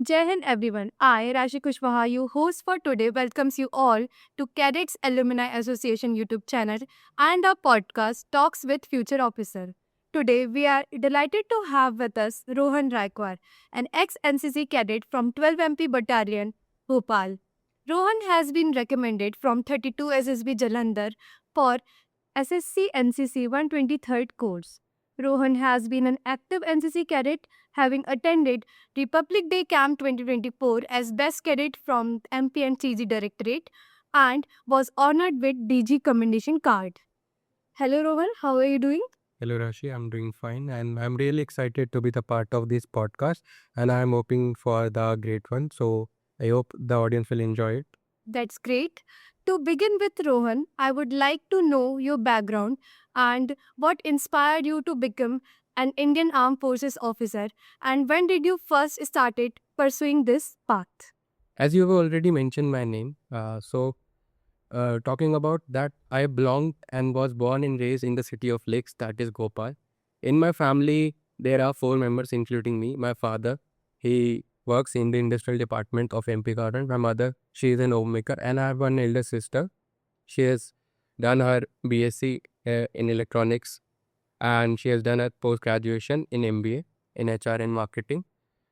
Jai Hind everyone. I, Rashi Kushwaha, your host for today, welcomes you all to Cadets Alumni Association YouTube channel and our podcast Talks with Future Officer. Today, we are delighted to have with us Rohan Raikwar, an ex-NCC cadet from 12 MP Battalion, Bhopal. Rohan has been recommended from 32 SSB Jalandhar for SSC NCC 123rd course. Rohan has been an active NCC cadet, having attended Republic Day Camp 2024 as Best Cadet from MP and CG Directorate and was honored with DG Commendation Card. Hello Rohan, how are you doing? Hello, Rashi. I'm doing fine, and I'm really excited to be the part of this podcast. And I'm hoping for the great one. So I hope the audience will enjoy it. That's great. To begin with, Rohan, I would like to know your background and what inspired you to become an Indian Armed Forces officer, and when did you first started pursuing this path? As you have already mentioned my name, talking about that, I belonged and was born and raised in the city of Lakes, that is Gopal. In my family, there are four members, including me. My father, he works in the industrial department of MP Garden. My mother, she is an homemaker, and I have one elder sister. She has done her BSc in electronics, and she has done her post graduation in MBA in HR and marketing.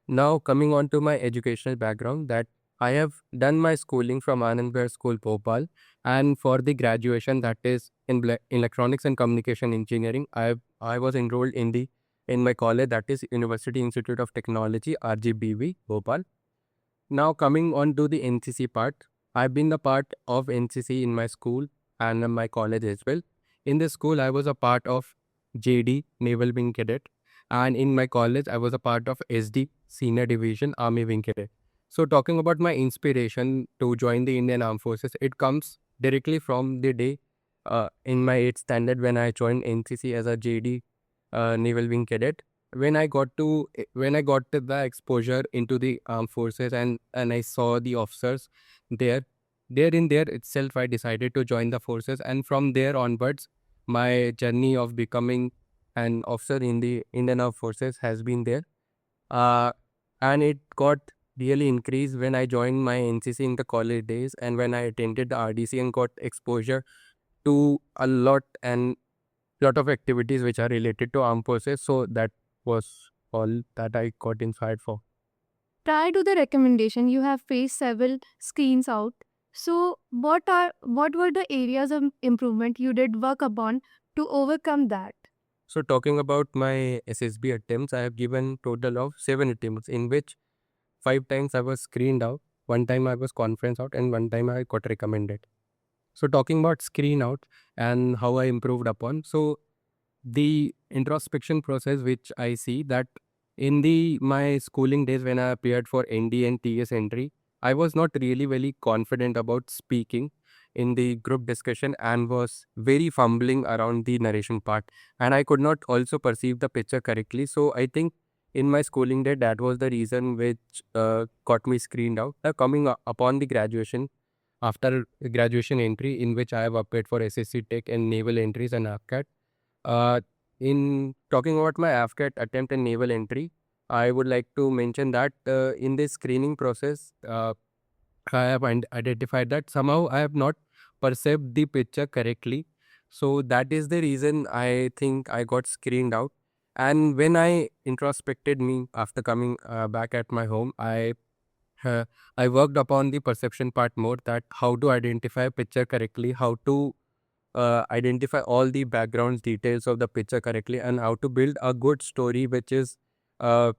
Now, coming on to my educational background, that I have done my schooling from Anandgarh School, Bhopal, and for the graduation, that is in electronics and communication engineering, I was enrolled in my college, that is University Institute of Technology, RGBV, Bhopal. Now, coming on to the NCC part, I've been the part of NCC in my school and my college as well. In the school, I was a part of JD, Naval Wing Cadet, and in my college, I was a part of SD, Senior Division, Army Wing Cadet. So, talking about my inspiration to join the Indian Armed Forces, it comes directly from the day in my 8th standard when I joined NCC as a JD Naval Wing Cadet. When I got to the exposure into the armed forces, and I saw the officers there itself, I decided to join the forces, and from there onwards, my journey of becoming an officer in the Indian Armed Forces has been there. Uh, and it got really increased when I joined my NCC in the college days, and when I attended the RDC and got exposure to a lot of activities which are related to armed forces. So that was all that I got inspired for. Prior to the recommendation, you have faced several screens out. So, what were the areas of improvement you did work upon to overcome that? So talking about my SSB attempts, I have given total of 7 attempts, in which 5 times I was screened out, 1 time I was conference out, and 1 time I got recommended. So talking about screen out and how I improved upon. So the introspection process which I see, that in the my schooling days when I appeared for ND and TS entry, I was not really very confident about speaking in the group discussion and was very fumbling around the narration part, and I could not also perceive the picture correctly. So I think in my schooling day, that was the reason which got me screened out. Coming upon the graduation, after graduation entry, in which I have applied for SSC Tech and Naval Entries and AFCAT. Uh, in talking about my AFCAT attempt and Naval Entry, I would like to mention that in this screening process, I have identified that somehow I have not perceived the picture correctly. So that is the reason I think I got screened out. And when I introspected me after coming back at my home, uh, I worked upon the perception part more, that how to identify a picture correctly, how to identify all the background details of the picture correctly, and how to build a good story which is a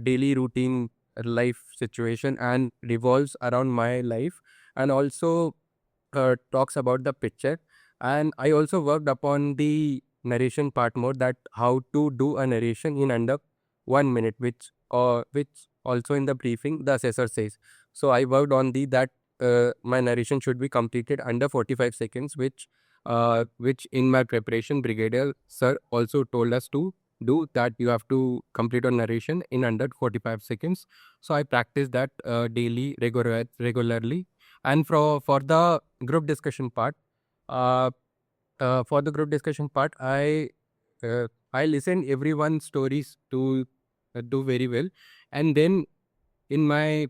daily routine life situation and revolves around my life, and also talks about the picture. And I also worked upon the narration part more, that how to do a narration in under 1 minute, which also in the briefing the assessor says. So I worked on the that my narration should be completed under 45 seconds, which in my preparation brigadier sir also told us to do that. You have to complete a narration in under 45 seconds. So I practice that daily regularly. And for the group discussion part, uh, I listen everyone's stories to do very well. And then in my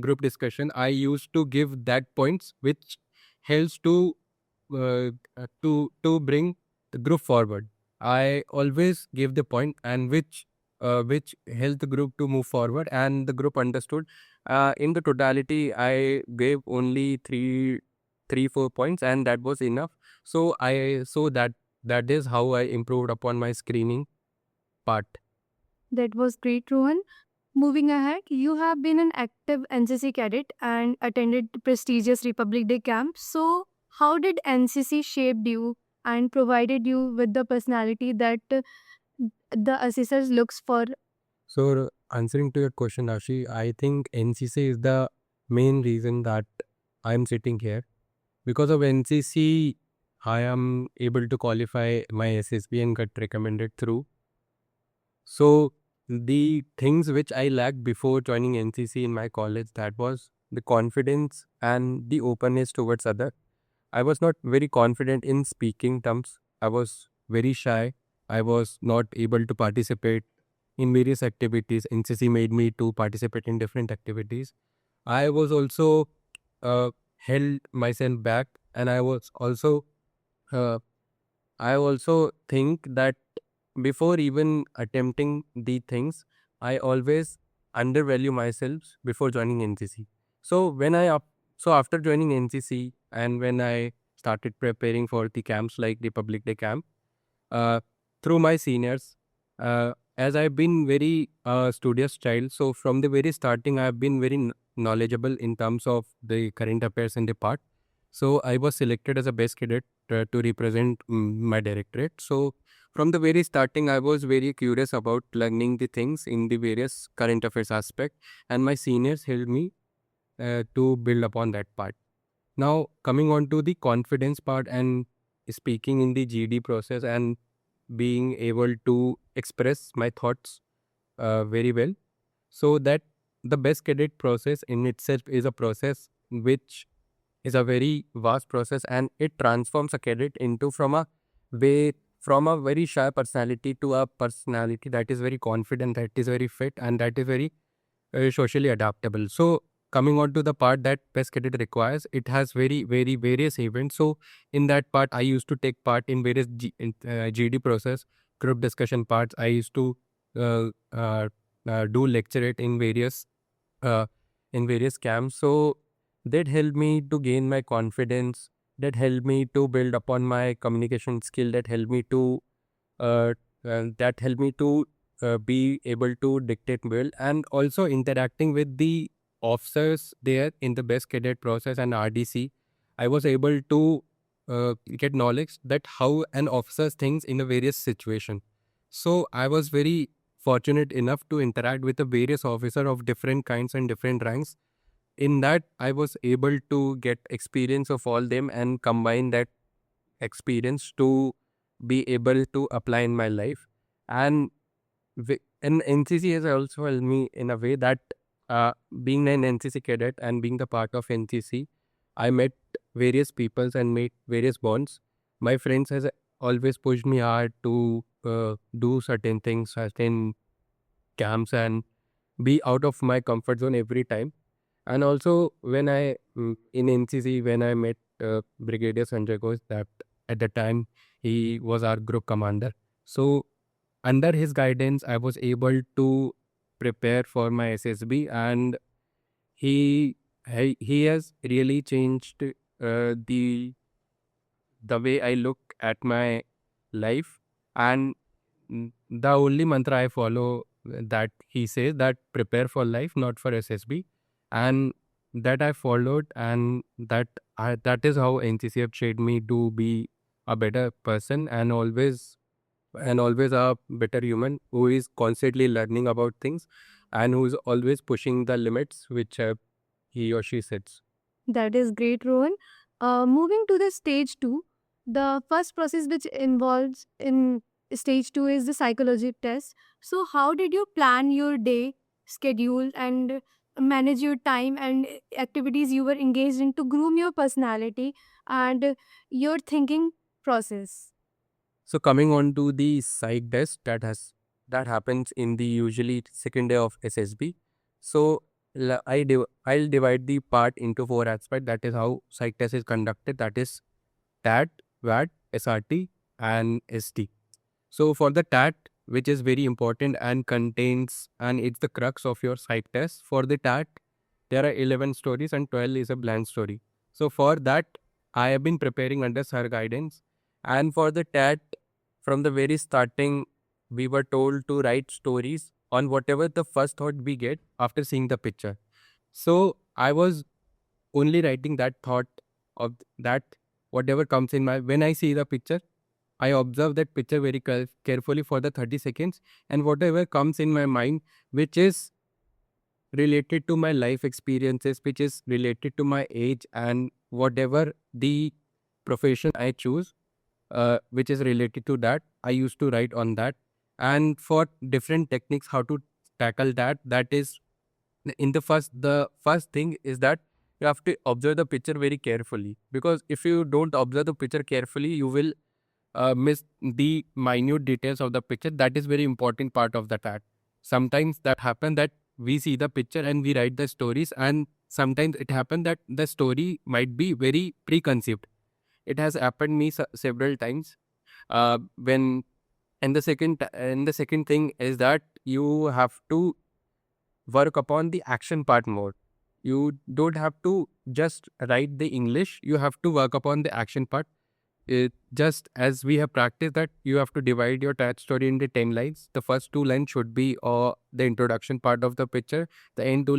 group discussion, I used to give that points which helps to bring the group forward. I always give the point, and which helped the group to move forward, and the group understood. In the totality, I gave only 4 points, and that was enough. So that is how I improved upon my screening part. That was great, Rohan. Moving ahead, you have been an active NCC cadet and attended prestigious Republic Day camp. So, how did NCC shaped you and provided you with the personality that the assessors looks for? So, answering to your question, Ashi, I think NCC is the main reason that I'm sitting here. Because of NCC, I am able to qualify my SSB and get recommended through. So, the things which I lacked before joining NCC in my college, that was the confidence and the openness towards other. I was not very confident in speaking terms. I was very shy. I was not able to participate in various activities. NCC made me to participate in different activities. I was also held myself back, and uh, I also think that before even attempting the things, I always undervalue myself before joining NCC. So so after joining NCC, and when I started preparing for the camps like Republic Day camp, uh, through my seniors, as I've been very studious child, so from the very starting I've been very knowledgeable in terms of the current affairs in the part. So I was selected as a best cadet to represent my directorate. So from the very starting, I was very curious about learning the things in the various current affairs aspect, and my seniors helped me to build upon that part. Now, coming on to the confidence part and speaking in the GD process and being able to express my thoughts very well. So that the best cadet process in itself is a process which is a very vast process, and it transforms a cadet into way from a very shy personality to a personality that is very confident, that is very fit, and that is very socially adaptable. So coming on to the part that best cadet requires, it has very various events. So in that part, I used to take part in various GD process, group discussion parts. I used to uh, uh, do lecturate uh, in various camps. So that helped me to gain my confidence. That helped me to build upon my communication skill. Uh, that helped me to be able to dictate well, and also interacting with the officers there in the best cadet process and RDC. I was able to get knowledge that how an officer thinks in a various situation. So I was very fortunate enough to interact with the various officer of different kinds and different ranks. In that, I was able to get experience of all them and combine that experience to be able to apply in my life. And NCC has also helped me in a way that being an NCC cadet and being the part of NCC, I met various peoples and made various bonds. My friends has always pushed me hard to do certain things, certain camps, and be out of my comfort zone every time. And also when in NCC, when I met Brigadier Sanjay Ghosh, that at the time he was our group commander. So under his guidance, I was able to prepare for my SSB, and he he has really changed the way I look at my life, and the only mantra I follow, that he says that prepare for life, not for SSB, and that I followed, and that is how NCC have shaped me to be a better person, and always a better human who is constantly learning about things, and who is always pushing the limits which he or she sets. That is great, Rohan. Moving to the stage two, the first process which involves in stage two is the psychology test. So, how did you plan your day, schedule, and manage your time and activities you were engaged in to groom your personality and your thinking process? So coming on to the psych test that happens in the usually second day of SSB. So I'll divide the part into four aspects. That is how psych test is conducted. That is TAT, VAT, SRT, and ST. So for the TAT, which is very important and contains, and it's the crux of your psych test. For the TAT, there are 11 stories and 12 is a blank story. So for that, I have been preparing under Sir guidance. And for the TAT, from the very starting, we were told to write stories on whatever the first thought we get after seeing the picture. So I was only writing that thought of that whatever comes in my, when I see the picture, I observe that picture very carefully for the 30 seconds, and whatever comes in my mind, which is related to my life experiences, which is related to my age, and whatever the profession I choose, which is related to that, I used to write on that. And for different techniques, how to tackle that, that is in the first thing is that you have to observe the picture very carefully, because if you don't observe the picture carefully, you will miss the minute details of the picture. That is very important part of the art. Sometimes that happen that we see the picture and we write the stories, and sometimes it happen that the story might be very preconceived. It has happened me several times. When and the second thing is that you have to work upon the action part more. You don't have to just write the English. You have to work upon the action part. Just as we have practiced that, you have to divide your tag story into 10 lines. The first two lines should be the introduction part of the picture. The end two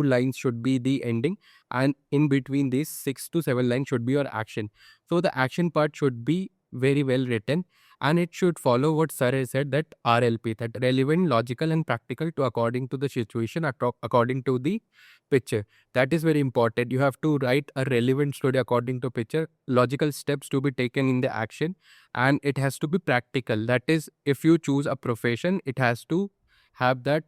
lines should be the ending, and in between these 6 to 7 lines should be your action. So the action part should be very well written, and it should follow what sir has said, that RLP, that relevant, logical, and practical to according to the situation, according to the picture. That is very important. You have to write a relevant story according to picture, logical steps to be taken in the action, and it has to be practical. That is, if you choose a profession, it has to have that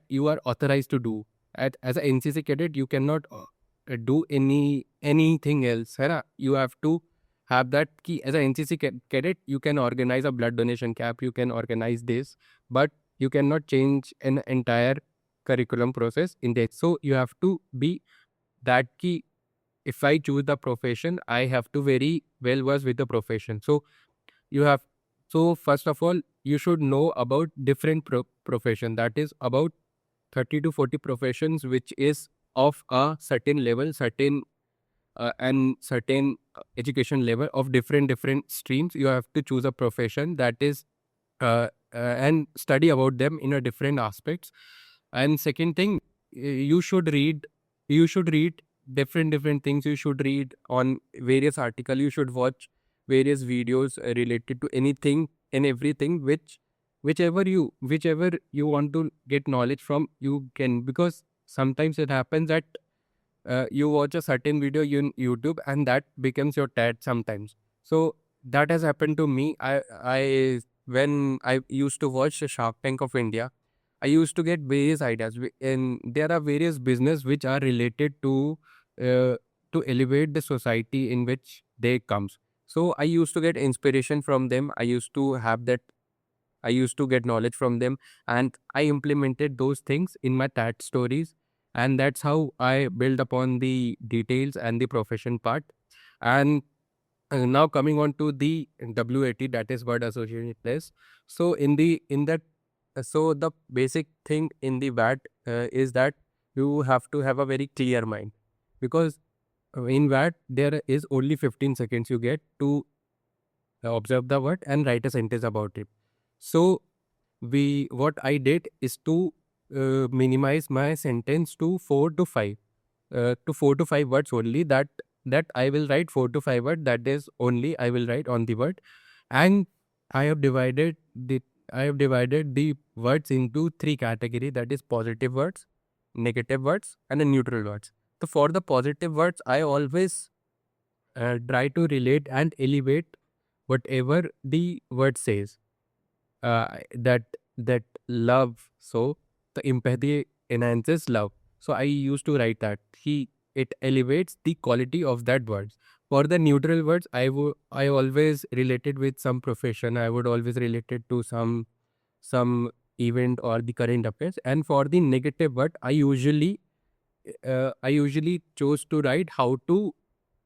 you are authorized to do. As an NCC cadet, you cannot do anything else. है ना? You have to have that key. As an NCC cadet, you can organize a blood donation camp, you can organize this, but you cannot change an entire curriculum process in this. So you have to be that key. If I choose the profession, I have to very well versed with the profession. So you have, so first of all, you should know about different profession. That is about 30 to 40 professions, which is of a certain level, certain education level of different streams. You have to choose a profession that is and study about them in a different aspects. And second thing, you should read different things. You should read on various articles. You should watch various videos related to anything and everything, whichever you want to get knowledge from, you can. Because sometimes it happens that you watch a certain video in YouTube, and that becomes your TED sometimes. So that has happened to me. I when I used to watch the Shark Tank of India, I used to get various ideas, and there are various business which are related uh, to elevate the society in which they comes. So I used to get inspiration from them. I used to get knowledge from them, and I implemented those things in my TAT stories. And that's how I build upon the details and the profession part. And now coming on to the WAT, that is word association test. So so the basic thing in the VAT is that you have to have a very clear mind, because in VAT there is only 15 seconds you get to observe the word and write a sentence about it. So what I did is to minimize my sentence to 4 to 5 to 4 to 5 words only. That I will write 4 to 5 words. That is only I will write on the word, and I have divided the words into three categories. That is positive words, negative words, and the neutral words. So for the positive words, I always try to relate and elevate whatever the word says. That love. So the empathy enhances love. So I used to write that it elevates the quality of that words. For the neutral words, I always related with some profession. I would always relate it to some event or the current affairs. And for the negative word, I usually chose to write how to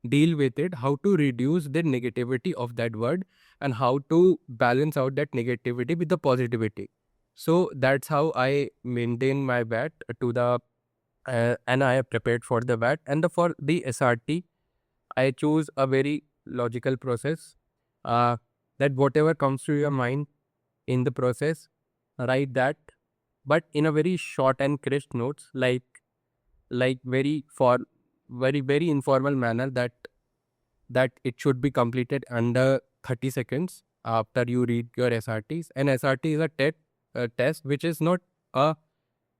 deal with it, how to reduce the negativity of that word, and how to balance out that negativity with the positivity. So that's how I maintain my VAT to the and I have prepared for the VAT. And for the SRT, I choose a very logical process, uh, that whatever comes to your mind in the process, write that, but in a very short and crisp notes, like very informal manner, that it should be completed under 30 seconds after you read your SRTs. And SRT is a test which is not a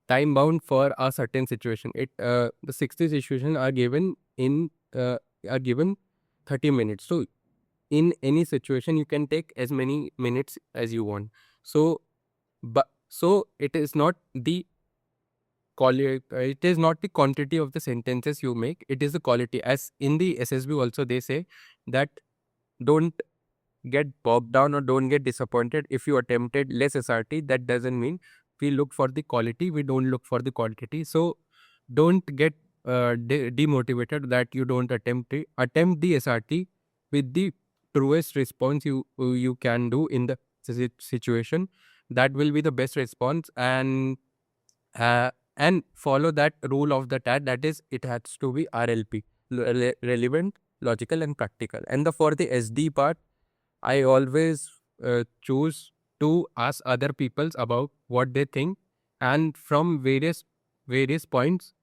time bound for a certain situation. The 60 situations are given 30 minutes. So in any situation you can take as many minutes as you want. So it is not the quantity of the sentences you make, it is the quality. As in the SSB also they say that don't get bogged down or don't get disappointed if you attempted less SRT. That doesn't mean we look for the quality, we don't look for the quantity. So don't get demotivated that you don't attempt the SRT with the truest response you can do in the situation. That will be the best response. And follow that rule of the TAT, that is it has to be RLP, relevant, logical and practical. And for the SD part, I always choose to ask other peoples about what they think, and from various points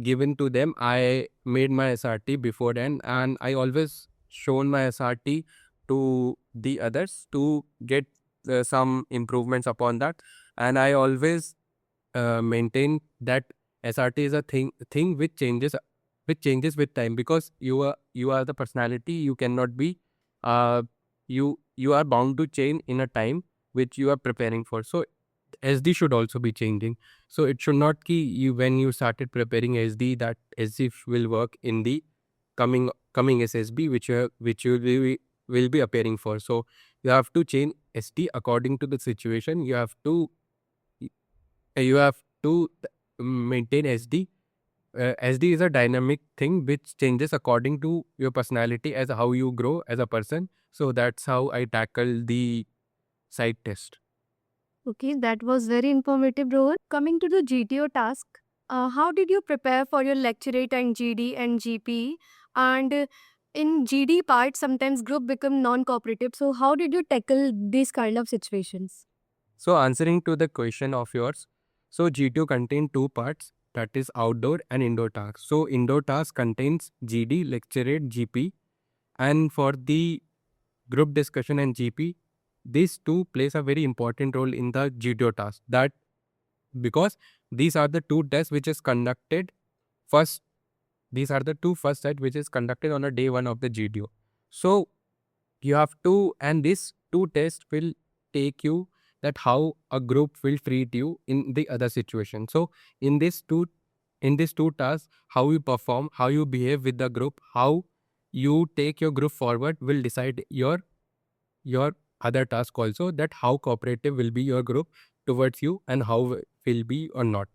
given to them, I made my SRT before then, and I always shown my SRT to the others to get some improvements upon that. And I always maintain that SRT is a thing which changes with time, because you are the personality. You cannot be uh, you are bound to change in a time which you are preparing for. So SD should also be changing. So it should not be you when you started preparing SD, that SD will work in the coming SSB which you will be appearing for. So you have to change SD according to the situation. You have to maintain SD. SD is a dynamic thing which changes according to your personality as how you grow as a person. So that's how I tackle the side test. Okay, that was very informative, Rohan. Coming to the GTO task, how did you prepare for your lecturate and GD and GP? And in GD part, sometimes group become non-cooperative. So how did you tackle these kind of situations? So answering to the question of yours, so GTO contain two parts, that is outdoor and indoor tasks. So indoor task contains GD, lecturate, GP, and for the group discussion and GP, these two plays a very important role in the GTO task. That because these are the two tests which is conducted first. These are the two first tests which is conducted on a day one of the GTO. So you have to, and these two tests will take you that how a group will treat you in the other situation. So in these two tasks, how you perform, how you behave with the group, how you take your group forward will decide your other task also, that how cooperative will be your group towards you and how will be or not.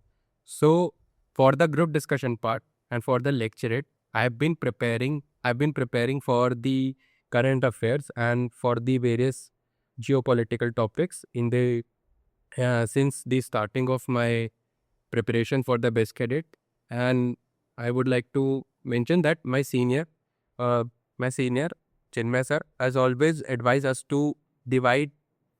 So for the group discussion part and for the lecturate, I've been preparing for the current affairs and for the various geopolitical topics in the since the starting of my preparation for the best cadet. And I would like to mention that uh, my senior Chinmay sir has always advised us to divide.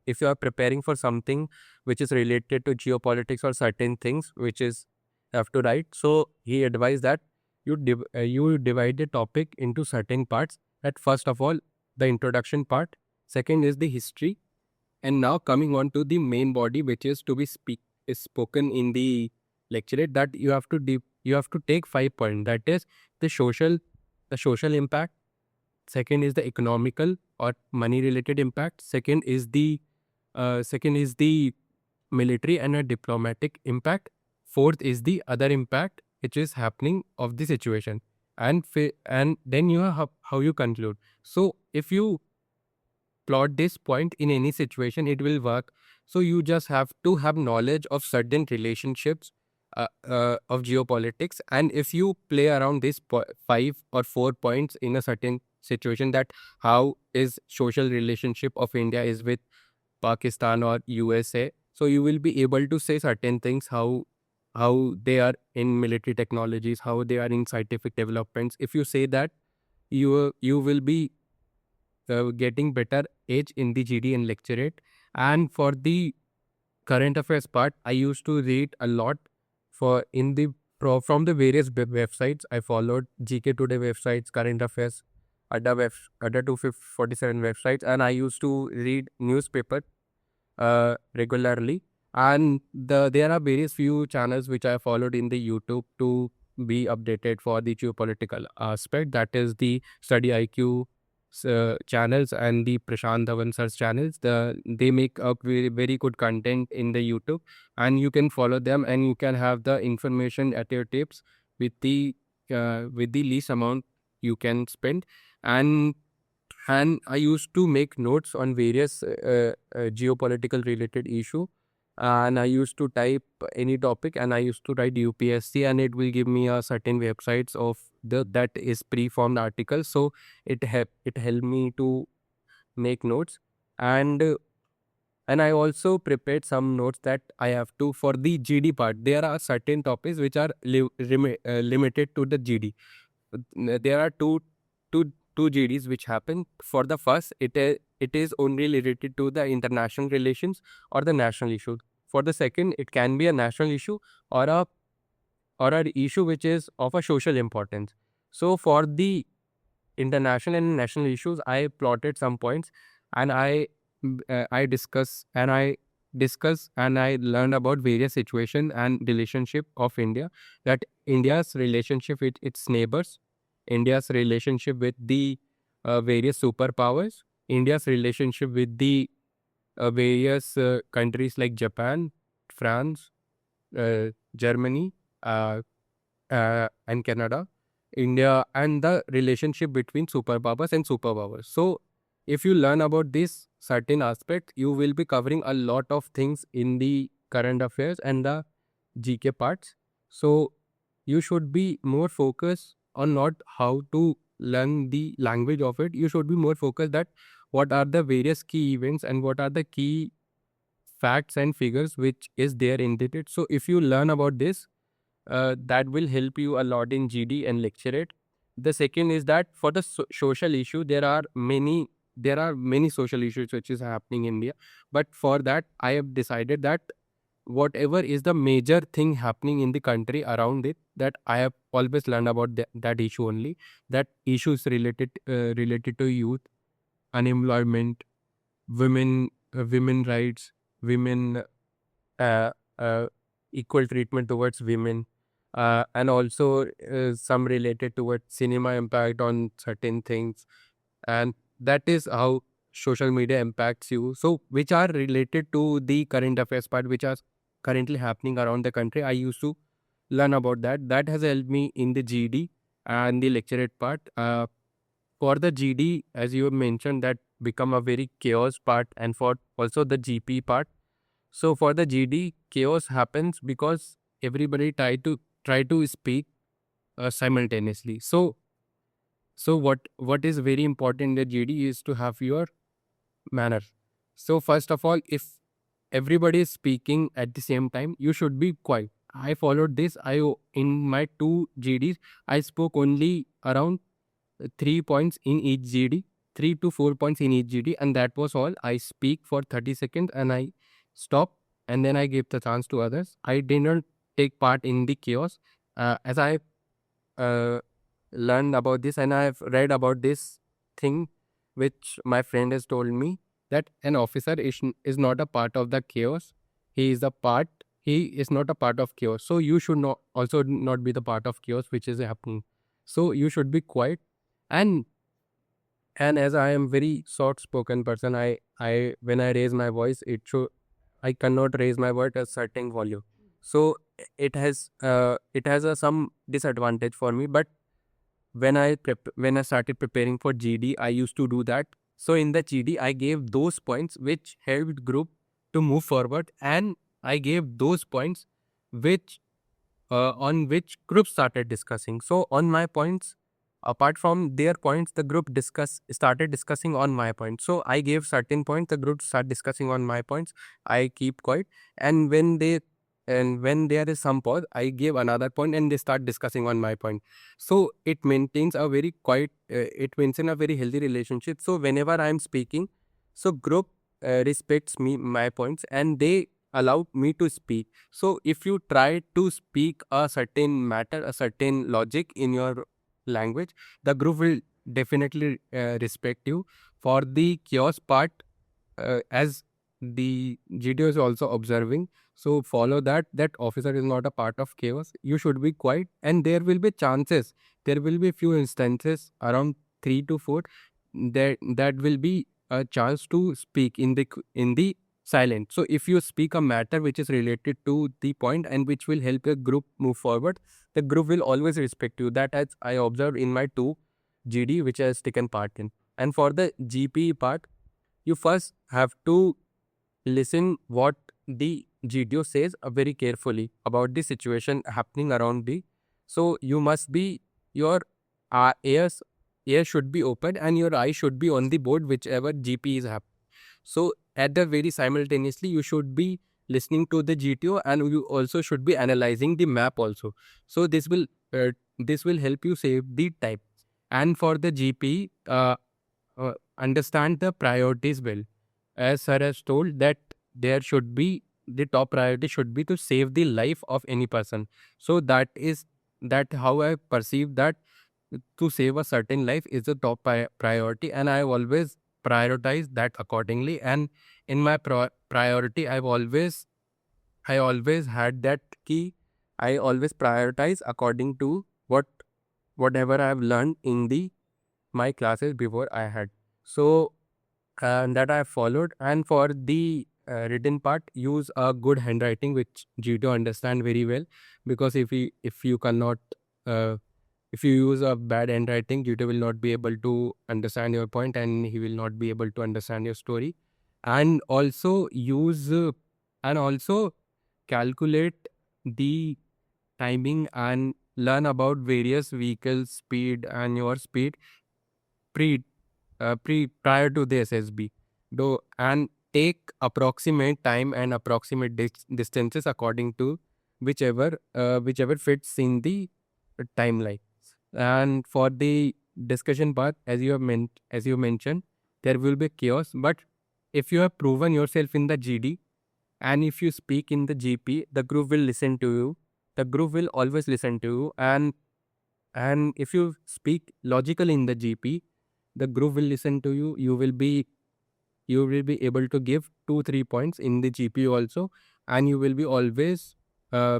If you are preparing for something which is related to geopolitics or certain things which is have to write, so he advised that you divide the topic into certain parts. That first of all, the introduction part. Second is the history, and now coming on to the main body, which is to be is spoken in the lecturate. That you have to take 5 points. That is the social impact. Second is the economical or money related impact. Second is the military and a diplomatic impact. Fourth is the other impact which is happening of the situation. And then you have how you conclude. So if you plot this point in any situation, it will work. So you just have to have knowledge of certain relationships of geopolitics, and if you play around this 5 or 4 points in a certain situation, that how is social relationship of India is with Pakistan or USA, so you will be able to say certain things, how they are in military technologies, how they are in scientific developments. If you say that, you will be getting better edge in the GD and lecturate. And for the current affairs part, I used to read a lot for in the from the various websites. I followed GK Today websites, current affairs, other 247 websites, and I used to read newspaper regularly. And there are various few channels which I followed in the YouTube to be updated for the geopolitical aspect. That is the Study IQ channels and the Prashant Dhawan sir's channels. They make up very good content in the YouTube, and you can follow them and you can have the information at your tips with the least amount you can spend. and and I used to make notes on various geopolitical related issue, and I used to type any topic and I used to write UPSC, and it will give me a certain websites of the that is pre-formed articles. So it helped me to make notes. And uh, and I also prepared some notes that I have to for the GD part. There are certain topics which are limited to the GD. There are two GDs which happen. For the first, it is only related to the international relations or the national issue. For the second, it can be a national issue or a issue which is of a social importance. So for the international and national issues, I plotted some points, and I discuss and I learned about various situation and relationship of India. That India's relationship with its neighbors, India's relationship with the various superpowers, India's relationship with the various countries like Japan, France, Germany, uh, and Canada, India, and the relationship between superpowers and superpowers. So, if you learn about this certain aspect, you will be covering a lot of things in the current affairs and the GK parts. So, you should be more focused on not how to learn the language of it. You should be more focused that what are the various key events and what are the key facts and figures which is there in it. So, if you learn about this, that will help you a lot in GD and lecturate. The second is that for the social issue, there are many social issues which is happening in India. But for that, I have decided that whatever is the major thing happening in the country around it, that I have always learned about that issue only. That issue is related to youth, unemployment, women rights, women uh, uh, equal treatment towards women, and also some related towards cinema impact on certain things. And that is how social media impacts you. So, which are related to the current affairs part, which are currently happening around the country. I used to learn about that. That has helped me in the GD and the lecturate part. For the GD, as you mentioned, that become a very chaos part, and for also the GP part. So for the GD, chaos happens because everybody try to speak simultaneously. So what is very important in the GD is to have your manner. So first of all, if everybody is speaking at the same time, you should be quiet. I followed this. In my two GDs, I spoke only around 3 points in each GD, 3 to 4 points in each GD, and that was all. I speak for 30 seconds and I stop, and then I give the chance to others. I did not take part in the chaos. As I uh, learned about this and I have read about this thing, which my friend has told me, that an officer is not a part of the chaos. He is a part. He is not a part of chaos. So you should not also not be the part of chaos which is happening. So you should be quiet. And as I am very soft spoken person, I when I raise my voice, I cannot raise my voice at a certain volume. So it has a some disadvantage for me. But when I started preparing for GD, I used to do that. So in the GD, I gave those points which helped group to move forward, and I gave those points which on which group started discussing. So on my points, apart from their points, the group started discussing on my points. So I gave certain points, the group start discussing on my points. I keep quiet, and when there is some pause, I give another point, and they start discussing on my point. So it maintains a very quiet. It maintains a very healthy relationship. So whenever I am speaking, so group respects me my points, and they allow me to speak. So if you try to speak a certain matter, a certain logic in your language, the group will definitely respect you. For the chaos part, as the GTO is also observing, so follow that officer is not a part of chaos. You should be quiet, and there will be chances. There will be few instances around 3 to 4 that will be a chance to speak in the silent. So if you speak a matter which is related to the point and which will help your group move forward, the group will always respect you. That as I observed in my two GD which I has taken part in. And for the GP part, you first have to listen what the GDO says very carefully about the situation happening around the. So you must be your ears should be open and your eyes should be on the board whichever GP is happening. So at the very simultaneously, you should be listening to the GTO and you also should be analyzing the map also. So this will help you save the time. And for the GP, understand the priorities well. As sir has told that there should be the top priority should be to save the life of any person. So that how I perceive that to save a certain life is the top priority, and I always prioritize that accordingly. And in my priority, I always had that key. I always prioritize according to whatever I have learned in the my classes before I had. So that I followed. And for the written part, use a good handwriting which Gito understand very well. Because if you cannot if you use a bad handwriting, Gito will not be able to understand your point and he will not be able to understand your story. And also and also calculate the timing and learn about various vehicles speed and your speed pre prior to the SSB. Though and take approximate time and approximate distances according to whichever fits in the timeline. And for the discussion part, as you mentioned, there will be chaos. But if you have proven yourself in the GD and if you speak in the GP, the group will listen to you. The group will always listen to you. And if you speak logically in the GP, the group will listen to you. You will be able to give 2 3 points in the GP also, and you will be uh,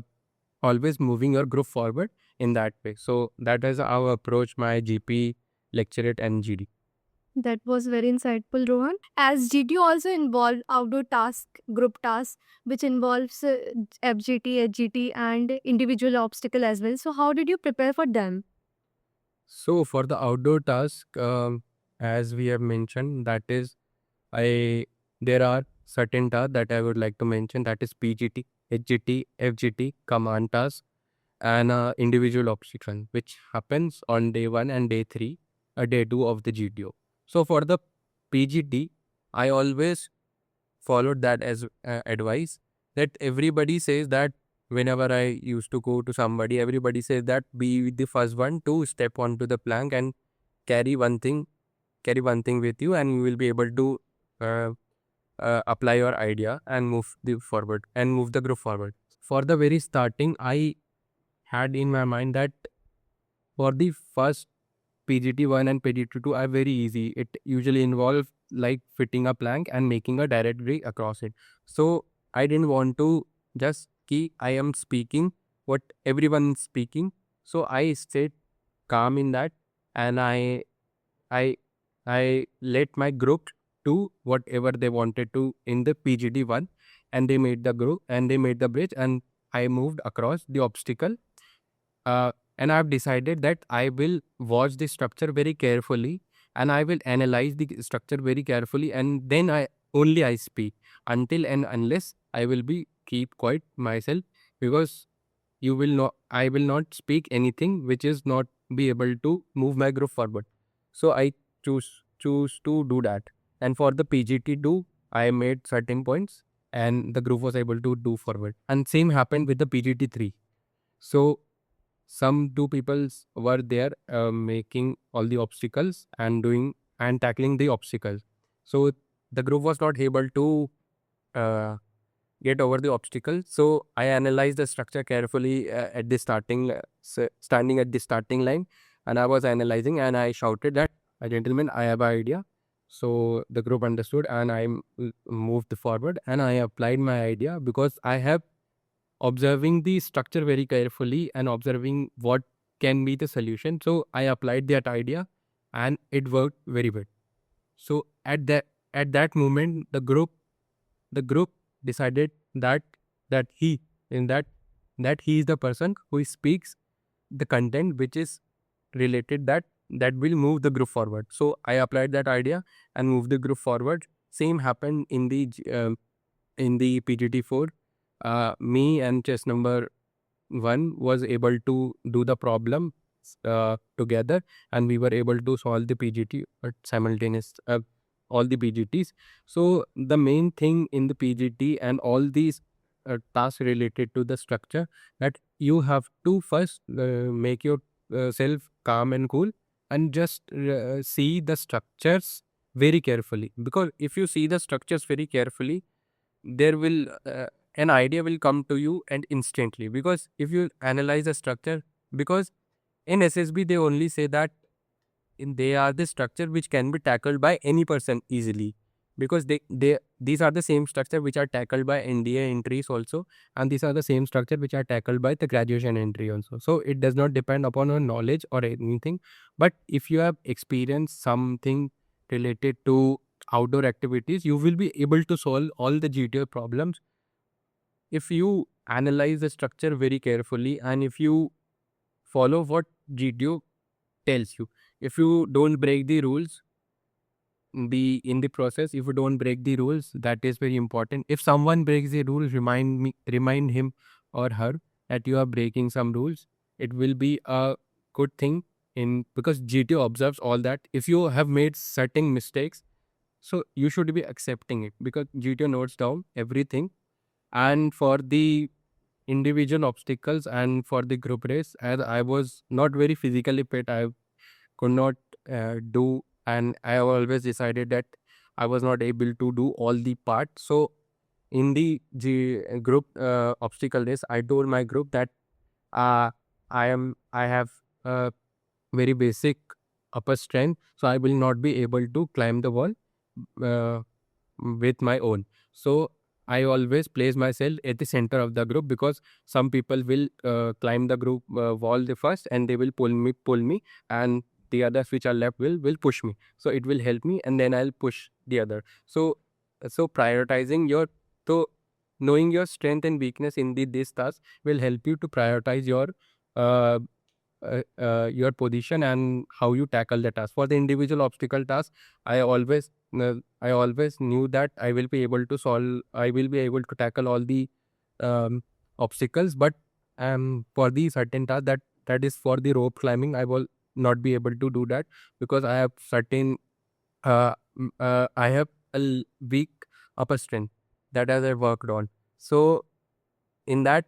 always moving your group forward in that way. So that is how I approach my GP lecturate and GD. That was very insightful, Rohan. As GT also involve outdoor task, group tasks, which involves FGT, HGT, and individual obstacle as well. So, how did you prepare for them? So for the outdoor task, as we have mentioned, that is I there are certain tasks that I would like to mention. That is PGT, HGT, FGT, command task, and individual obstacle, which happens on day 1 and day 3, day 2 of the GTO. So for the PGT, I always followed that as advice that everybody says that whenever I used to go to somebody, everybody says that be the first one to step onto the plank and carry one thing, carry one thing with you, and you will be able to uh, apply your idea and move the group forward. For the very starting, I had in my mind that for the first PGT1 and PGT2 are very easy. It usually involves like fitting a plank and making a direct ray across it. So I didn't want to just keep I am speaking what everyone is speaking. So I stayed calm in that, and I I let my group do whatever they wanted to in the PGT1, and they made the group and they made the bridge, and I moved across the obstacle. And I've decided that I will watch the structure very carefully, and I will analyze the structure very carefully, and then I speak until and unless I will be keep quiet myself, because you will not I will not speak anything which is not be able to move my group forward. So I choose to do that. And for the PGT2, I made certain points and the group was able to do forward. And same happened with the PGT3. So some two peoples were there making all the obstacles and doing and tackling the obstacles. So the group was not able to uh, get over the obstacle. So I analyzed the structure carefully at the standing at the starting line, and I was analyzing and I shouted that, gentlemen, I have an idea. So the group understood, and moved forward and I applied my idea, because I have observing the structure very carefully and observing what can be the solution. So I applied that idea and it worked very well. So at that moment, the group decided that he in that he is the person who speaks the content which is related, that will move the group forward. So I applied that idea and moved the group forward. Same happened in the PGT4. Me and chess number one was able to do the problem together, and we were able to solve the PGT at simultaneous all the PGTs. So the main thing in the PGT and all these tasks related to the structure, that you have to first make your self calm and cool, and just see the structures very carefully, because if you see the structures very carefully, there will an idea will come to you and instantly. Because if you analyze the structure, because in SSB they only say that they are the structure which can be tackled by any person easily, because they these are the same structure which are tackled by NDA entries also, and these are the same structure which are tackled by the graduation entry also. So it does not depend upon your knowledge or anything. But if you have experienced something related to outdoor activities, you will be able to solve all the GTO problems if you analyze the structure very carefully, and if you follow what GTO tells you. If you don't break the rules, in the process, if you don't break the rules, that is very important. If someone breaks the rules, remind him or her that you are breaking some rules. It will be a good thing, in because GTO observes all that. If you have made certain mistakes, so you should be accepting it, because GTO notes down everything. And for the individual obstacles and for the group race, as I was not very physically fit, I could not do, and I have always decided that I was not able to do all the parts. So in the group obstacle race, I told my group that uh, I have very basic upper strength, so I will not be able to climb the wall uh, with my own. So I always place myself at the center of the group, because some people will climb the group wall the first, and they will pull me, and the others which are left will push me. So it will help me, and then I'll push the other. So prioritizing your so knowing your strength and weakness in this task will help you to prioritize uh, your position and how you tackle the task. For the individual obstacle task, I always knew that I will be able to tackle all the um, obstacles. But for the certain task that is for the rope climbing, I will not be able to do that, because I have certain I have weak upper strength that as I worked on. So in that,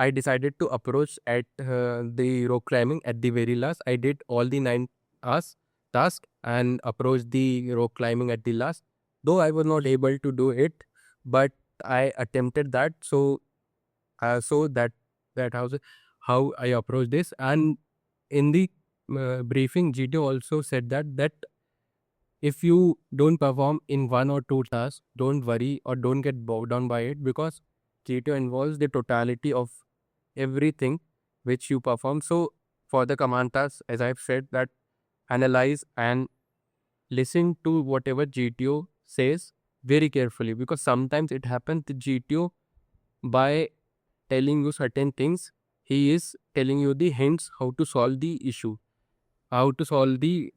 I decided to approach at the rock climbing at the very last. I did all the 9 hours task and approached the rock climbing at the last. Though I was not able to do it, but I attempted that. So that how I approach this. And in the briefing, GTO also said that if you don't perform in 1 or 2 tasks, don't worry or don't get bogged down by it, because GTO involves the totality of everything which you perform. So for the command tasks, as I've said, that analyze and listen to whatever GTO says very carefully, because sometimes it happens the GTO, by telling you certain things, he is telling you the hints how to solve the issue, how to solve the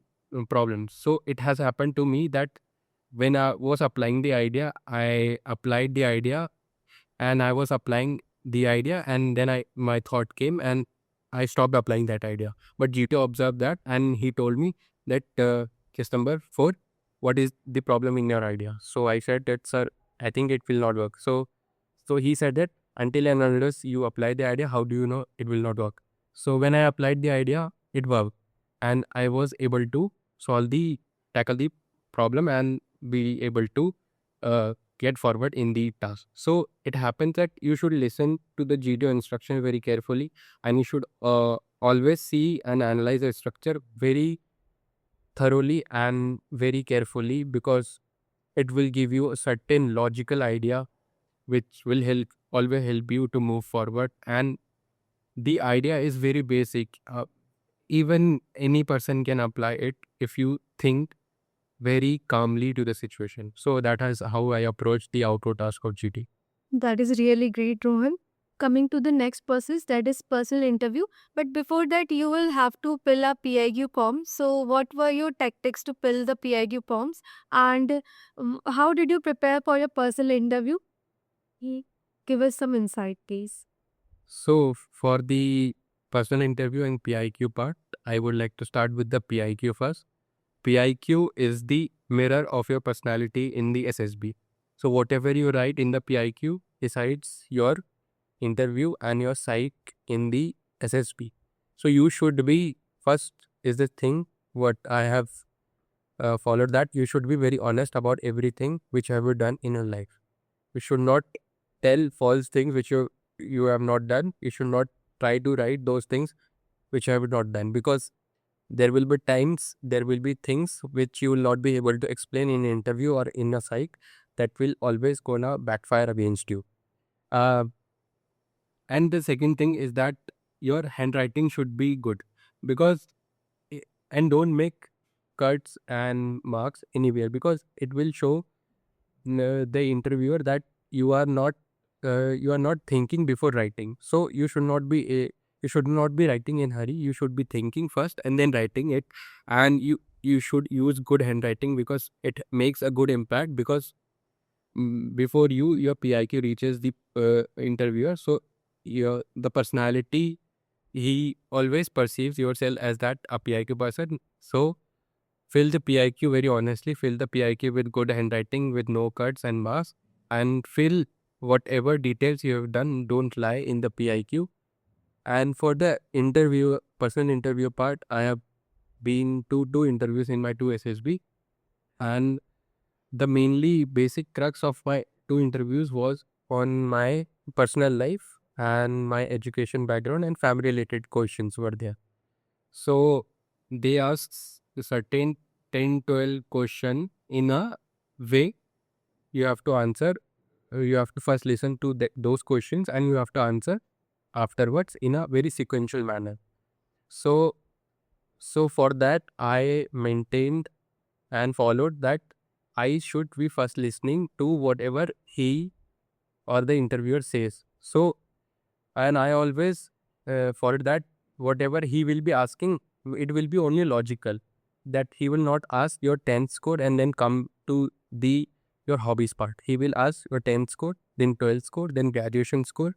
problems. So it has happened to me that when I was applying the idea, I applied the idea and I was applying the idea, and then my thought came and I stopped applying that idea. But GTO observed that and he told me that case number 4, what is the problem in your idea? So I said that, sir, I think it will not work. So he said that until and unless you apply the idea, how do you know it will not work? So when I applied the idea, it worked, and I was able to tackle the problem and be able to get forward in the task. So it happens that you should listen to the GTO instruction very carefully, and you should always see and analyze the structure very thoroughly and very carefully, because it will give you a certain logical idea which will always help you to move forward. And the idea is very basic. Even any person can apply it if you think very calmly to the situation. So that is how I approach the outro task of GT. That is really great, Rohan. Coming to the next process, that is personal interview. But before that, you will have to fill a PIQ form. So, what were your tactics to fill the PIQ forms? And how did you prepare for your personal interview? Mm, Give us some insight, please. So for the personal interview and PIQ part, I would like to start with the PIQ first. PIQ is the mirror of your personality in the SSB. So whatever you write in the PIQ decides your interview and your psych in the SSB. So you should be, first is the thing what I have followed, that you should be very honest about everything which you have done in your life. You should not tell false things which you have not done. You should not try to write those things which you have not done, because there will be times, there will be things which you will not be able to explain in an interview or in a psych, that will always gonna backfire against you. Uh, and the second thing is that your handwriting should be good, because and don't make cuts and marks anywhere, because it will show the interviewer that you are not thinking before writing. So you should not be writing in hurry. You should be thinking first and then writing it. And you should use good handwriting, because it makes a good impact, because before your PIQ reaches the interviewer, so the personality, he always perceives yourself as that a PIQ person. So fill the PIQ very honestly, fill the PIQ with good handwriting, with no cuts and marks, and fill whatever details you have done, don't lie in the PIQ. And for the personal interview part, I have been to 2 interviews in my 2 SSB, and the mainly basic crux of my 2 interviews was on my personal life and my education background, and family related questions were there. So they ask a certain 10-12 question in a way. You have to answer. You have to first listen to those questions, and you have to answer afterwards in a very sequential manner. So for that, I maintained and followed that I should be first listening to whatever he or the interviewer says. So, and I always followed that whatever he will be asking, it will be only logical. That he will not ask your 10th score and then come to your hobbies part. He will ask your 10th score, then 12th score, then graduation score.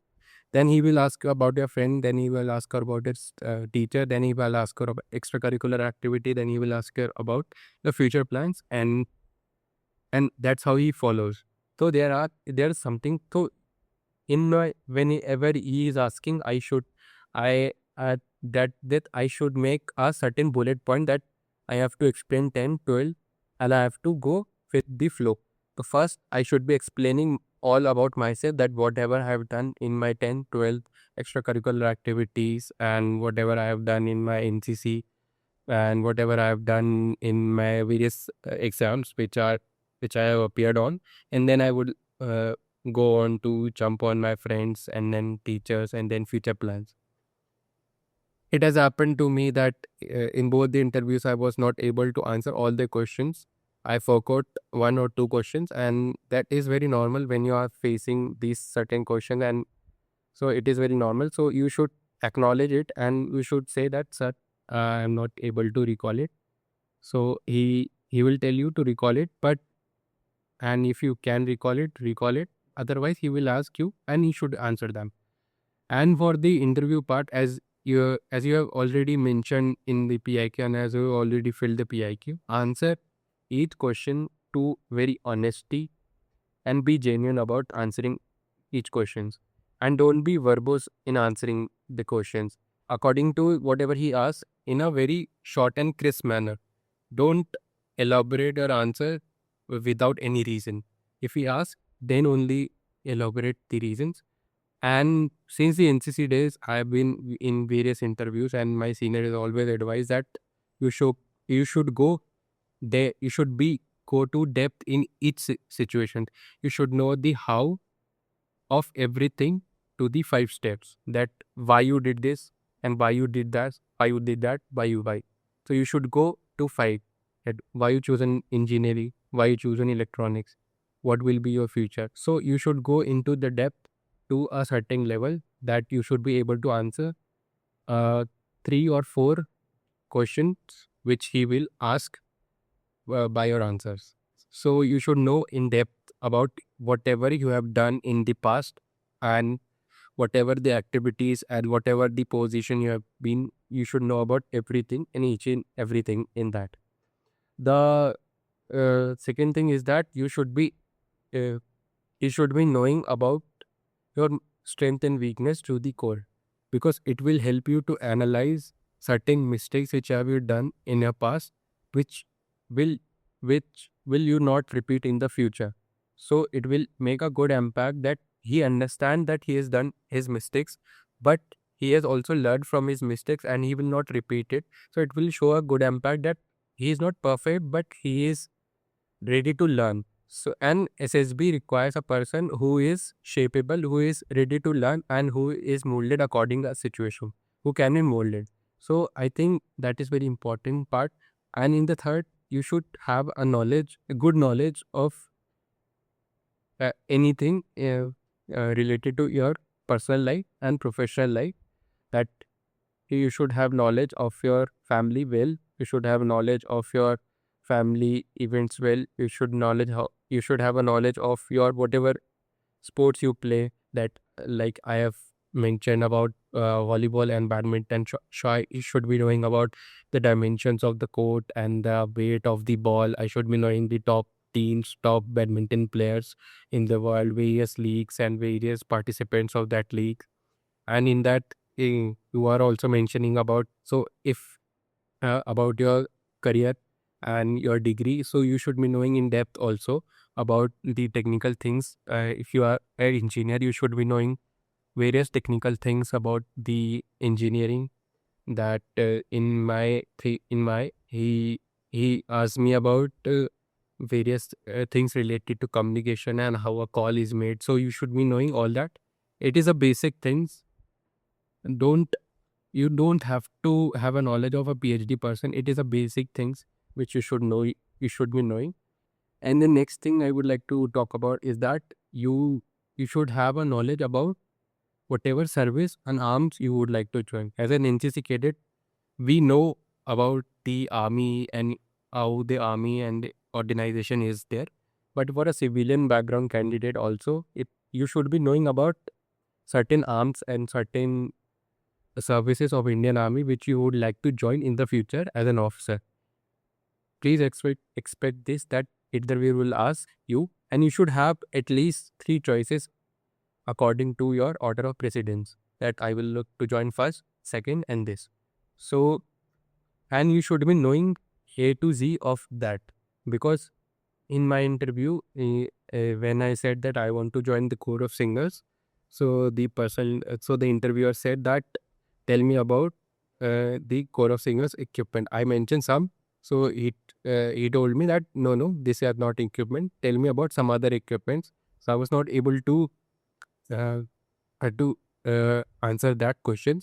Then he will ask you about your friend. Then he will ask her about his teacher. Then he will ask her about extracurricular activity. Then he will ask her about the future plans, and that's how he follows. So there's something. So in my whenever he is asking, I that I should make a certain bullet point that I have to explain 10, 12, and I have to go with the flow. So first I should be explaining all about myself, that whatever I have done in my 10, 12 extracurricular activities, and whatever I have done in my NCC, and whatever I have done in my various exams which I have appeared on, and then I would go on to jump on my friends and then teachers and then future plans. It has happened to me that in both the interviews I was not able to answer all the questions. I forgot one or two questions, and that is very normal when you are facing these certain questions, and so it is very normal. So you should acknowledge it and you should say that, sir, I am not able to recall it. So he will tell you to recall it, but and if you can recall it, recall it. Otherwise, he will ask you and you should answer them. And for the interview part, as you have already mentioned in the PIQ and as you already filled the PIQ, answer each question to very honesty and be genuine about answering each questions. And don't be verbose in answering the questions according to whatever he asks in a very short and crisp manner. Don't elaborate your answer without any reason. If he asks, then only elaborate the reasons. And since the NCC days, I've been in various interviews, and my senior is always advised that you should you should go there. You should be go to depth in each situation. You should know the how of everything to the 5 steps, that why you did this and why you did that, why you did that, why. So you should go to 5. That why you choose an engineering, why you choose an electronics, what will be your future. So you should go into the depth to a certain level that you should be able to answer 3 or 4 questions which he will ask by your answers. So you should know in depth about whatever you have done in the past, and whatever the activities and whatever the position you have been. You should know about everything and each and everything in that. The second thing is that uh, you should be knowing about your strength and weakness to the core, because it will help you to analyze certain mistakes which have you done in your past, which will which will you not repeat in the future. So it will make a good impact that he understand that he has done his mistakes, but he has also learned from his mistakes and he will not repeat it. So it will show a good impact that he is not perfect, but he is ready to learn. So, an SSB requires a person who is shapeable, who is ready to learn, and who is molded according to a situation, who can be molded. So, I think that is very important part. And in the third, you should have a good knowledge of anything related to your personal life and professional life. That you should have knowledge of your family well. You should have knowledge of your family events well. You should have a knowledge of your whatever sports you play. That like I have mentioned about volleyball and badminton. You should be knowing about the dimensions of the court and the weight of the ball. I should be knowing the top teams, top badminton players in the world, various leagues and various participants of that league. And in that, you are also mentioning about, so if about your career and your degree, so you should be knowing in depth also about the technical things. If you are an engineer, you should be knowing various technical things about the engineering. That in my he asked me about various things related to communication and how a call is made. So you should be knowing all that. It is a basic things. Don't You don't have to have a knowledge of a PhD person. It is a basic things which you should know. You should be knowing. And the next thing I would like to talk about is that you should have a knowledge about whatever service and arms you would like to join. As an NCC cadet, we know about the army and how the army and the organization is there. But for a civilian background candidate also, you should be knowing about certain arms and certain services of Indian Army which you would like to join in the future as an officer. Please expect this, that interviewer will ask you, and you should have at least 3 choices according to your order of precedence, that I will look to join first, second, and this. So, and you should be knowing A to Z of that, because in my interview, when I said that I want to join the Corps of Singers, so the interviewer said that, tell me about the Corps of Singers equipment. I mentioned some, so he told me that no, these are not equipment. Tell me about some other equipments. So I was not able to uh, answer that question.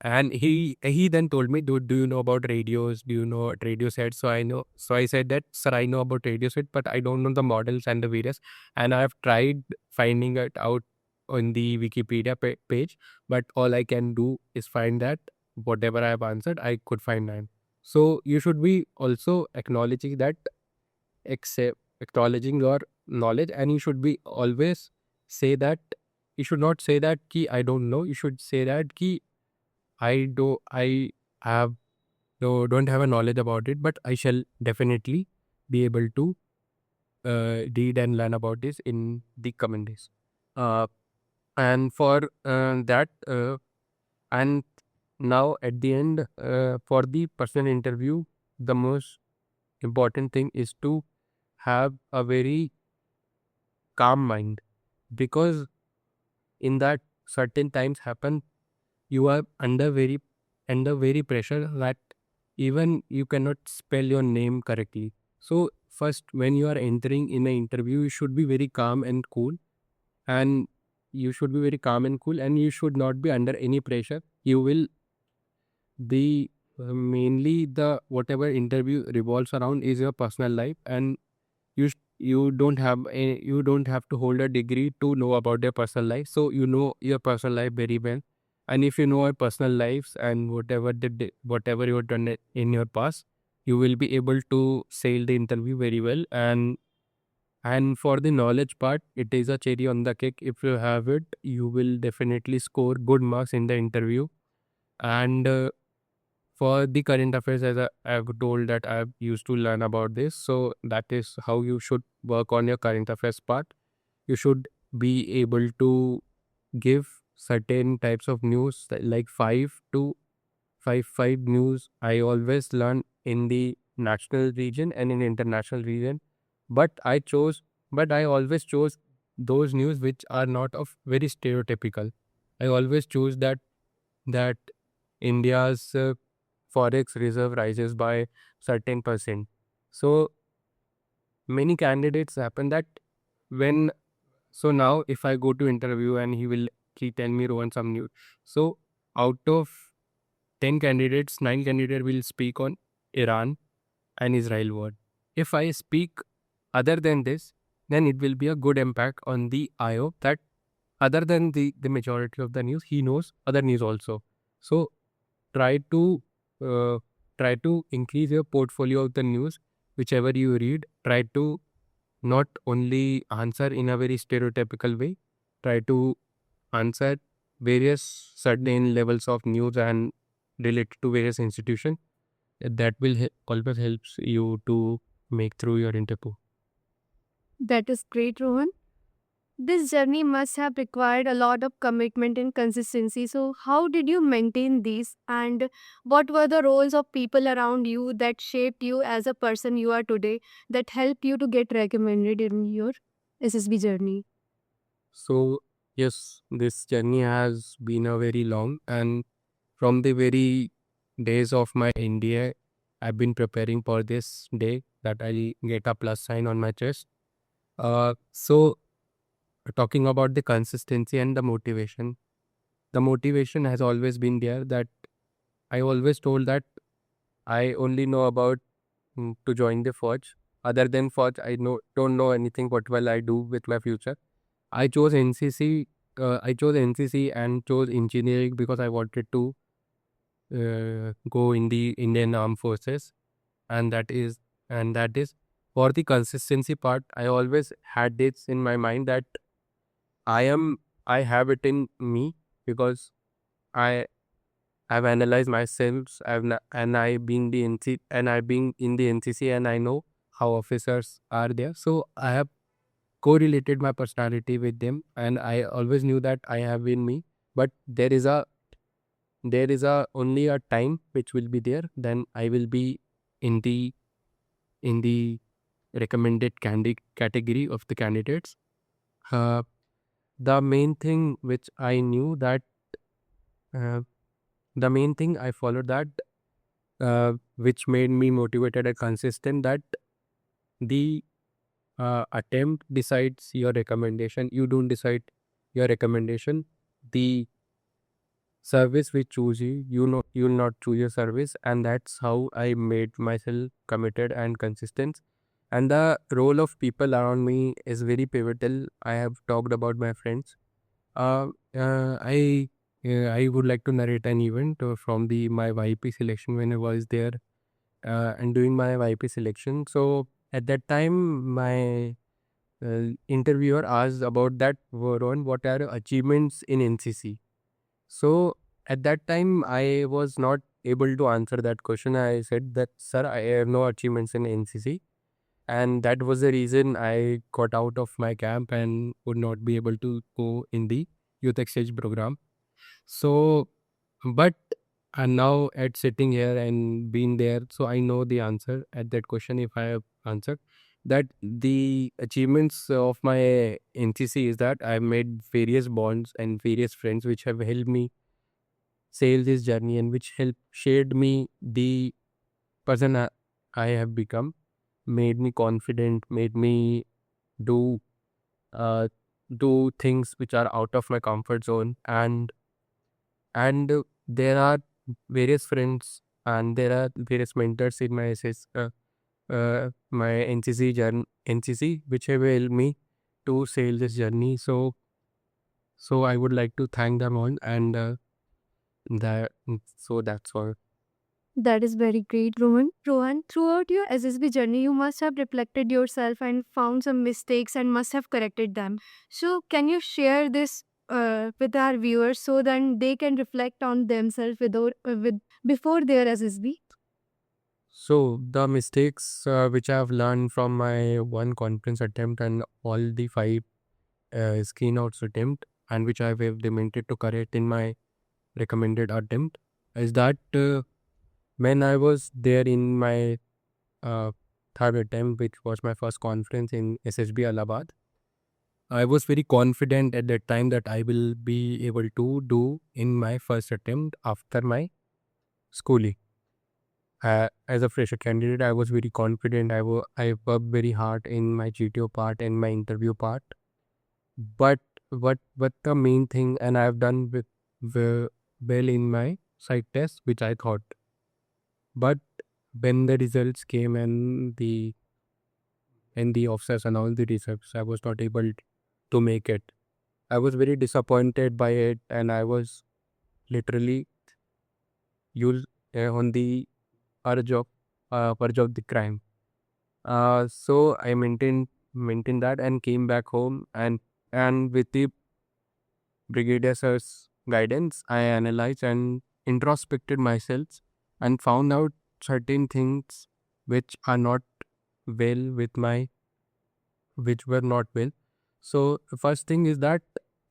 And he then told me, do you know about radios? Do you know what radio set? So I know. So I said that, sir, I know about radio set, but I don't know the models and the various. And I have tried finding it out on the Wikipedia page, but all I can do is find that whatever I have answered, I could find that. So you should be also acknowledging that, acknowledging your knowledge, and you should be always say that. You should not say that ki I don't know. You should say that ki I have don't have a knowledge about it, but I shall definitely be able to read and learn about this in the coming days. Uh, and for that, and now at the end, for the personal interview, the most important thing is to have a very calm mind, because in that certain times happen, you are under very pressure that even you cannot spell your name correctly. So first, when you are entering in an interview, you should be very calm and cool, and you should not be under any pressure. You will be mainly the whatever interview revolves around is your personal life, and you don't have to hold a degree to know about their personal life. So you know your personal life very well, and if you know your personal lives and whatever you have done in your past, you will be able to sail the interview very well. And for the knowledge part, it is a cherry on the cake. If you have it, you will definitely score good marks in the interview. And for the current affairs, as I've told that I've used to learn about this, so that is how you should work on your current affairs part. You should be able to give certain types of news, like five news. I always learn in the national region and in international region, but I always chose those news which are not of very stereotypical. I always choose that India's forex reserve rises by certain percent. So many candidates happen that when so now if I go to interview and he tell me, Rohan, some news. So out of 10 candidates, 9 candidates will speak on Iran and Israel war. If I speak other than this, then it will be a good impact on the IO, that other than the majority of the news, he knows other news also. So try to uh, try to increase your portfolio of the news, whichever you read. Try to not only answer in a very stereotypical way. Try to answer various certain levels of news and relate to various institutions. That will always helps you to make through your interview. That is great, Rohan. This journey must have required a lot of commitment and consistency. So, how did you maintain these? And what were the roles of people around you that shaped you as a person you are today, that helped you to get recommended in your SSB journey? So yes, this journey has been a very long, and from the very days of my India, I've been preparing for this day that I'll get a plus sign on my chest. So talking about the consistency and the motivation has always been there. That I always told that I only know about to join the forge. Other than forge, I don't know anything. What will I do with my future? I chose NCC. I chose NCC and chose engineering because I wanted to go in the Indian Armed Forces, and that is for the consistency part. I always had this in my mind that I am I have it in me, because I have analyzed myself. And I being the and I being in the NCC, and I know how officers are there. So I have correlated my personality with them, and I always knew that I have been me. But there is a only a time which will be there, then I will be in the recommended category of the candidates. uh, the main thing which I knew that uh, the main thing I followed that, which made me motivated and consistent, that the attempt decides your recommendation. You don't decide your recommendation. The service which choose you, you'll not choose your service. And that's how I made myself committed and consistent. And the role of people around me is very pivotal. I have talked about my friends. uh, I I would like to narrate an event from the my YP selection when I was there and doing my YP selection. So at that time, my interviewer asked about that, Varun, what are your achievements in NCC? So at that time, I was not able to answer that question. I said that, sir, I have no achievements in NCC. And that was the reason I got out of my camp and would not be able to go in the youth exchange program. So, but now at sitting here and being there, so I know the answer at that question if I have answered that. The achievements of my NCC is that I've made various bonds and various friends which have helped me sail this journey and which helped shared me the person I have become, made me confident, made me do uh, do things which are out of my comfort zone. And there are various friends and there are various mentors in my my NCC journey, NCC, which have helped me to sail this journey. So I would like to thank them all, and that so that's all. That is very great, Rohan. Rohan, throughout your SSB journey, you must have reflected yourself and found some mistakes and must have corrected them. So, can you share this with our viewers so that they can reflect on themselves with before their SSB? So the mistakes which I have learned from my one conference attempt and all the five screen outs attempt, and which I have implemented to correct in my recommended attempt, is that when I was there in my uh, third attempt, which was my first conference in SSB Allahabad, I was very confident at that time that I will be able to do in my first attempt after my schooling. As a fresher candidate, I was very confident. I worked very hard in my GTO part and my interview part. But what the main thing, and I've done with the well in my site test, which I thought. But when the results came and the officers and all the results, I was not able to make it. I was very disappointed by it, and I was literally used on the urge of the crime. So I maintained that and came back home, and with the brigadier sir's guidance, I analyzed and introspected myself and found out certain things which are not well with my which were not well. So the first thing is that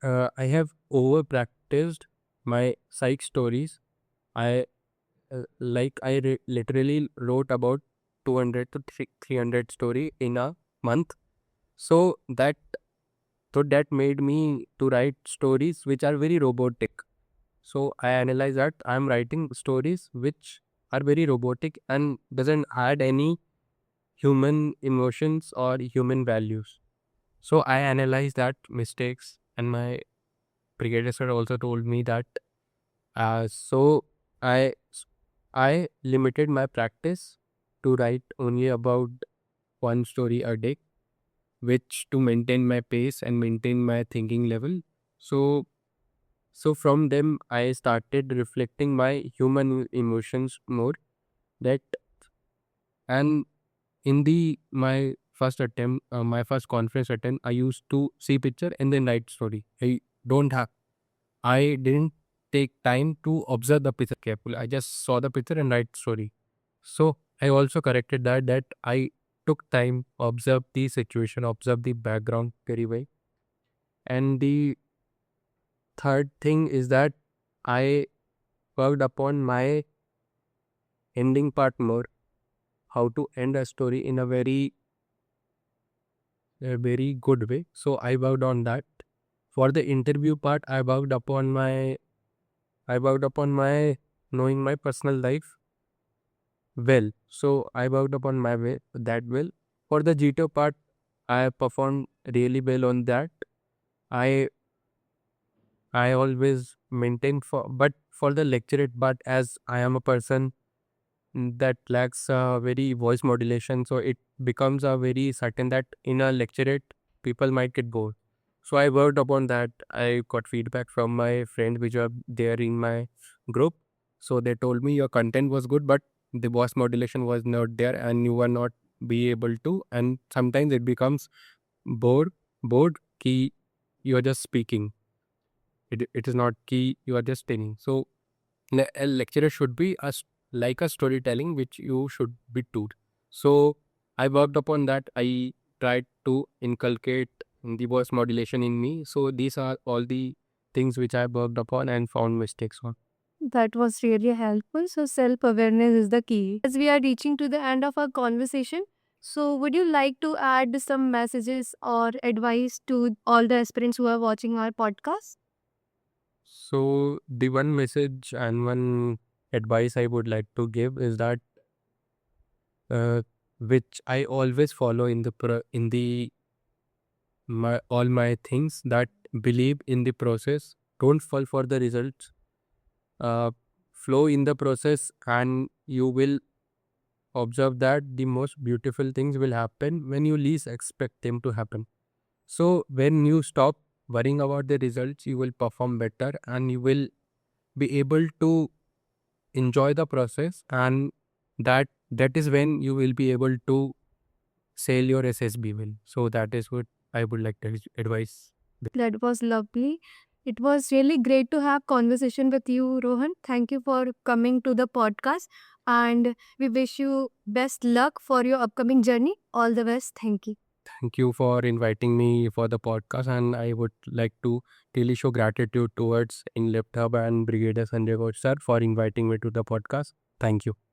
I have over practiced my psych stories. I literally wrote about 200 to 300 story in a month. So that made me to write stories which are very robotic. So I analyze that I'm writing stories which are very robotic and doesn't add any human emotions or human values. So I analyzed that mistakes, and my brigadier sir also told me that. So I I limited my practice to write only about one story a day, which to maintain my pace and maintain my thinking level. So so from them I started reflecting my human emotions more. That and in the my first attempt, my first conference attempt, I used to see picture and then write story. Don't have I didn't take time to observe the picture carefully. I just saw the picture and write story. So I also corrected that I took time, observed the situation, observed the background very well. And the third thing is that I worked upon my ending part more, how to end a story in a very good way. So I worked on that. For the interview part, I worked upon my knowing my personal life well. So I worked upon my way that well. For the GTO part, I performed really well on that. I I always maintain but for the lecturate part, as I am a person that lacks very voice modulation, so it becomes a very certain that in a lecturate people might get bored. So I worked upon that. I got feedback from my friends which are there in my group. So they told me your content was good, but the voice modulation was not there, and you were not be able to. And sometimes it becomes bored. Key, you are just speaking. It is not key. You are just telling. So a lecturer should be like a storytelling which you should be taught. So I worked upon that. I tried to inculcate the voice modulation in me. So these are all the things which I worked upon and found mistakes on. That was really helpful. So, self awareness is the key. As we are reaching to the end of our conversation, so would you like to add some messages or advice to all the aspirants who are watching our podcast? So the one message and one advice I would like to give is that uh, which I always follow in the my all my things, that believe in the process, don't fall for the results, uh, flow in the process, and you will observe that the most beautiful things will happen when you least expect them to happen. So when you stop worrying about the results, you will perform better and you will be able to enjoy the process, and that is when you will be able to sail your SSB well. So that is what I would like to advise. That was lovely. It was really great to have conversation with you, Rohan. Thank you for coming to the podcast, and we wish you best luck for your upcoming journey. All the best. Thank you. Thank you for inviting me for the podcast, and I would like to really show gratitude towards Inlift Hub and Brigadier Sanjay Ghosh sir for inviting me to the podcast. Thank you.